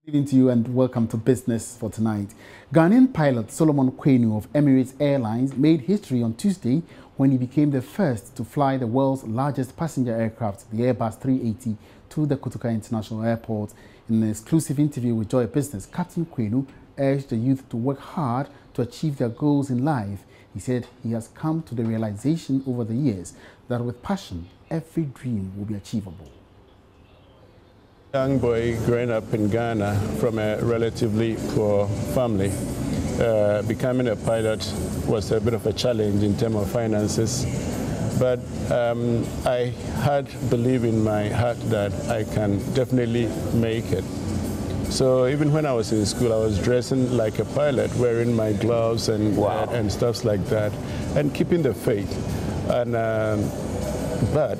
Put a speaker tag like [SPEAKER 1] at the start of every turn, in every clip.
[SPEAKER 1] Good evening to you and welcome to Business for Tonight. Ghanaian pilot Solomon Kwenu of Emirates Airlines made history on Tuesday when he became the first to fly the world's largest passenger aircraft, the Airbus 380, to the Kotoka International Airport. In an exclusive interview with Joy Business, Captain Kwenu urged the youth to work hard to achieve their goals in life. He said he has come to the realization over the years that with passion, every dream will be achievable.
[SPEAKER 2] Young boy growing up in Ghana from a relatively poor family, becoming a pilot was a bit of a challenge in terms of finances. But I had belief in my heart that I can definitely make it. So even when I was in school, I was dressing like a pilot, wearing my gloves and stuff like that, and keeping the faith. And but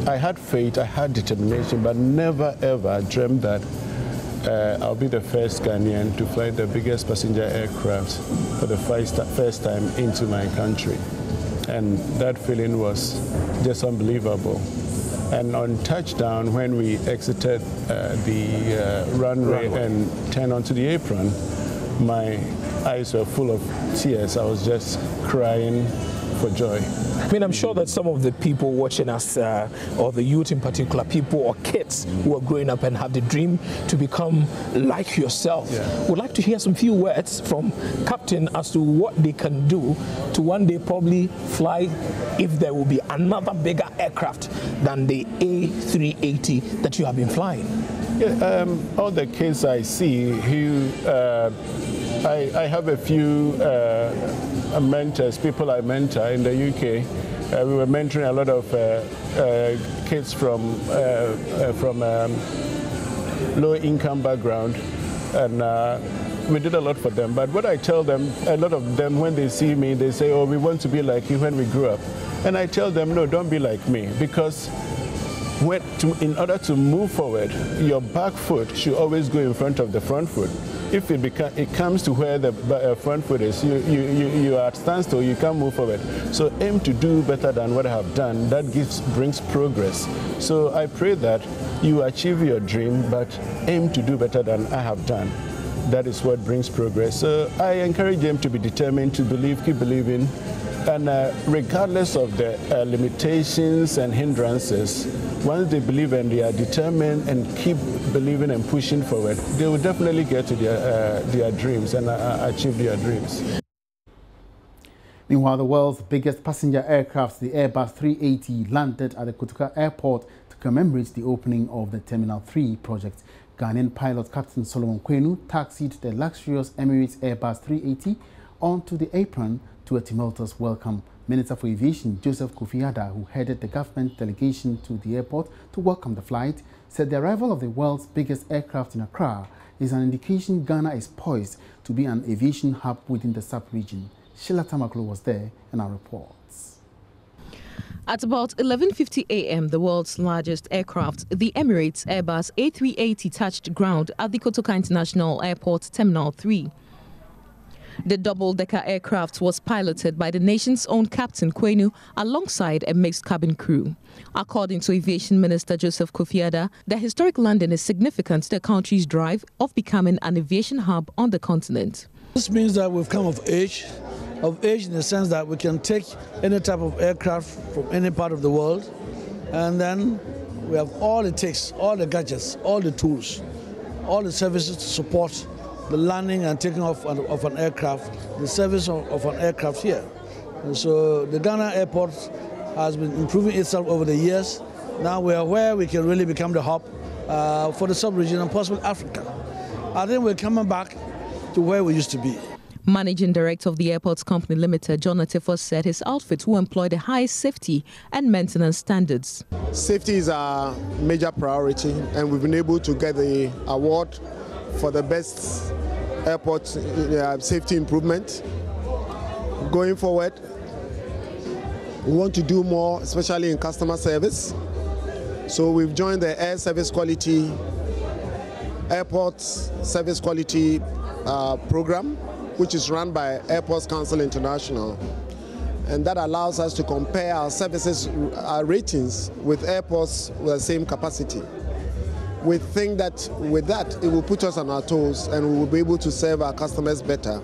[SPEAKER 2] I had faith, I had determination, but never ever dreamed that I'll be the first Ghanaian to fly the biggest passenger aircraft for the first time into my country. And that feeling was just unbelievable. And on touchdown, when we exited the runway and turned onto the apron, my eyes were full of tears. I was just crying for joy.
[SPEAKER 3] I mean, I'm sure that some of the people watching us, or the youth in particular, people or kids who are growing up and have the dream to become like yourself, would like to hear some few words from Captain as to what they can do to one day probably fly, if there will be another bigger aircraft than the A380 that you have been flying.
[SPEAKER 2] Yeah, all the kids I see who I have a few mentors, people I mentor in the UK. We were mentoring a lot of kids from low-income background, and we did a lot for them. But what I tell them, a lot of them, when they see me, they say, "Oh, we want to be like you when we grew up." And I tell them, "No, don't be like me, because in order to move forward, your back foot should always go in front of the front foot. If it comes to where the front foot is, you are at standstill, you can't move forward. So aim to do better than what I have done. That brings progress. So I pray that you achieve your dream, but aim to do better than I have done. That is what brings progress. So I encourage them to be determined, to believe, keep believing, and regardless of the limitations and hindrances, once they believe and they are determined and keep believing and pushing forward, they will definitely get to their dreams and achieve their dreams.
[SPEAKER 1] Meanwhile, the world's biggest passenger aircraft, the Airbus 380, landed at the Kotoka Airport to commemorate the opening of the Terminal 3 project. Ghanaian pilot Captain Solomon Kwenu taxied the luxurious Emirates Airbus 380 onto the apron to a tumultuous welcome. Minister for Aviation Joseph Kofi Adda, who headed the government delegation to the airport to welcome the flight, said the arrival of the world's biggest aircraft in Accra is an indication Ghana is poised to be an aviation hub within the sub-region. Sheila Tamaklo was there and our reports.
[SPEAKER 4] At about 11:50 a.m., the world's largest aircraft, the Emirates Airbus A380, touched ground at the Kotoka International Airport Terminal 3. The double-decker aircraft was piloted by the nation's own Captain Kwenu alongside a mixed cabin crew. According to Aviation Minister Joseph Kofi Adda, the historic landing is significant to the country's drive of becoming an aviation hub on the continent.
[SPEAKER 5] This means that we've come of age in the sense that we can take any type of aircraft from any part of the world, and then we have all it takes, all the gadgets, all the tools, all the services to support the landing and taking off of an aircraft, the service of an aircraft here. And so the Ghana airport has been improving itself over the years. Now we are where we can really become the hub for the sub-region and possibly Africa. I think we're coming back to where we used to be.
[SPEAKER 4] Managing Director of the Airports Company Limited, John Atifo, said his outfit will employ the highest safety and maintenance standards.
[SPEAKER 6] Safety is our major priority, and we've been able to get the award for the best airport safety improvement. Going forward, we want to do more, especially in customer service. So we've joined the Air Service Quality, Airport Service Quality program, which is run by Airports Council International. And that allows us to compare our services, our ratings with airports with the same capacity. we think that with that, it will put us on our toes and we will be able to serve our customers better.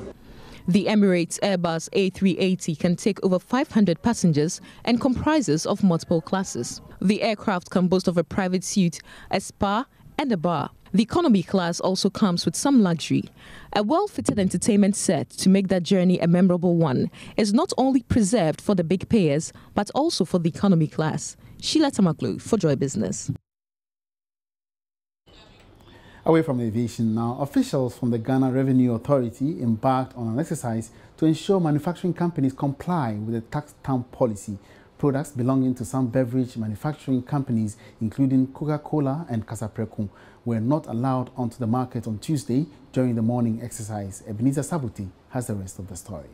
[SPEAKER 4] The Emirates Airbus A380 can take over 500 passengers and comprises of multiple classes. The aircraft can boast of a private suite, a spa, and a bar. The economy class also comes with some luxury. A well-fitted entertainment set to make that journey a memorable one is not only preserved for the big payers, but also for the economy class. Sheila Tamaklu for Joy Business.
[SPEAKER 1] Away from aviation now, officials from the Ghana Revenue Authority embarked on an exercise to ensure manufacturing companies comply with the tax stamp policy. Products belonging to some beverage manufacturing companies, including Coca-Cola and Casapreco, were not allowed onto the market on Tuesday during the morning exercise. Ebenezer Sabuti has the rest of the story.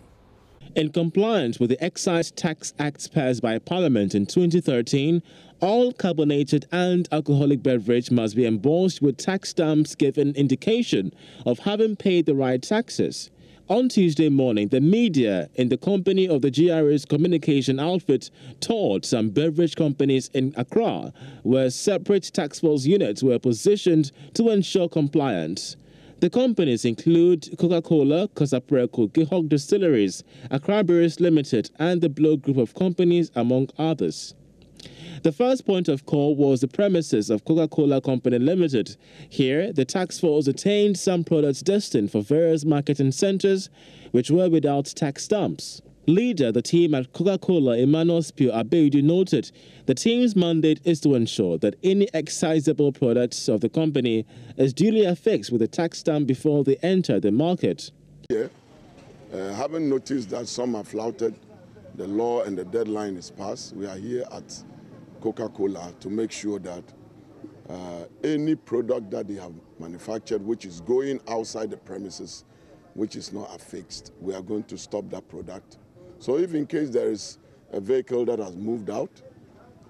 [SPEAKER 7] In compliance with the Excise Tax Act passed by Parliament in 2013, all carbonated and alcoholic beverage must be embossed with tax stamps giving indication of having paid the right taxes. On Tuesday morning, the media in the company of the GRA's communication outfit toured some beverage companies in Accra, where separate task force units were positioned to ensure compliance. The companies include Coca-Cola, Casapreco, Gihog Distilleries, Accra Breweries Limited, and the Blow Group of companies, among others. The first point of call was the premises of Coca-Cola Company Limited. Here, the task force detained some products destined for various marketing centers, which were without tax stamps. Leader the team at Coca-Cola, Emmanuel Spio Abeidu, noted the team's mandate is to ensure that any excisable products of the company is duly affixed with a tax stamp before they enter the market.
[SPEAKER 8] Yeah, having noticed that some have flouted the law and the deadline is passed, we are here at Coca-Cola to make sure that any product that they have manufactured which is going outside the premises, which is not affixed, we are going to stop that product. So if in case there is a vehicle that has moved out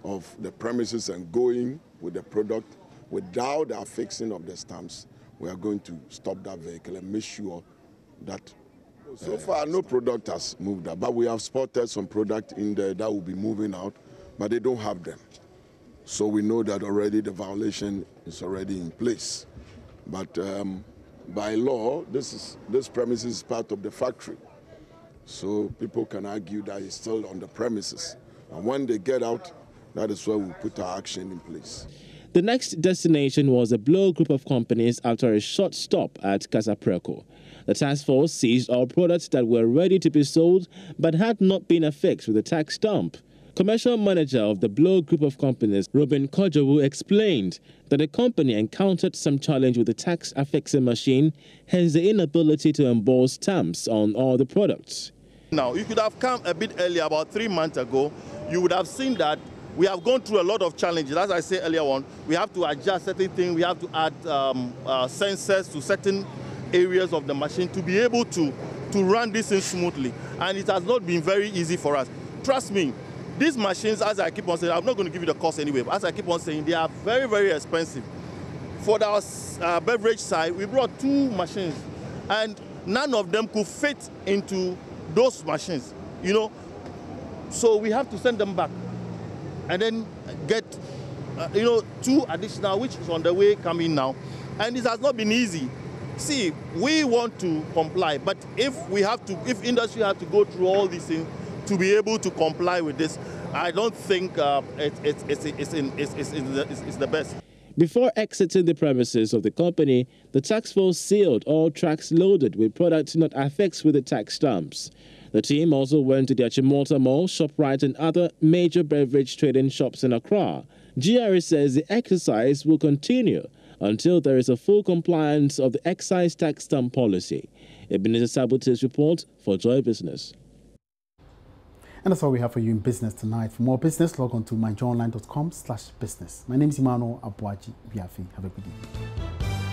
[SPEAKER 8] of the premises and going with the product without the affixing of the stamps, we are going to stop that vehicle and make sure that so far no product has moved out, but we have spotted some product in there that will be moving out, but they don't have them. So we know that already the violation is already in place. But by law, this premises is part of the factory. So people can argue that it's still on the premises. And when they get out, that is where we put our action in place.
[SPEAKER 7] The next destination was a Blow Group of companies after a short stop at Casapreco. The task force seized all products that were ready to be sold but had not been affixed with a tax stamp. Commercial manager of the Blow Group of companies, Robin Kojowu, explained that the company encountered some challenge with the tax affixing machine, hence the inability to emboss stamps on all the products.
[SPEAKER 9] Now, you could have come a bit earlier, about 3 months ago, you would have seen that we have gone through a lot of challenges. As I said earlier on, we have to adjust certain things, we have to add sensors to certain areas of the machine to be able to run this thing smoothly. And it has not been very easy for us. Trust me, these machines, as I keep on saying, I'm not going to give you the cost anyway, but as I keep on saying, they are very, very expensive. For our beverage side, we brought 2 machines, and none of them could fit into those machines, you know. So we have to send them back and then get, 2 additional, which is on the way coming now. And it has not been easy. See, we want to comply, but if industry have to go through all these things to be able to comply with this, I don't think it's the best.
[SPEAKER 7] Before exiting the premises of the company, the task force sealed all trucks loaded with products not affixed with the tax stamps. The team also went to the Achimota Mall, ShopRite, and other major beverage trading shops in Accra. GRA says the exercise will continue until there is a full compliance of the excise tax stamp policy. Ebenezer Sabuti's report for Joy Business.
[SPEAKER 1] And that's all we have for you in business tonight. For more business, log on to myjoyonline.com/business. My name is Emmanuel Abuaji Biafi. Have a good evening.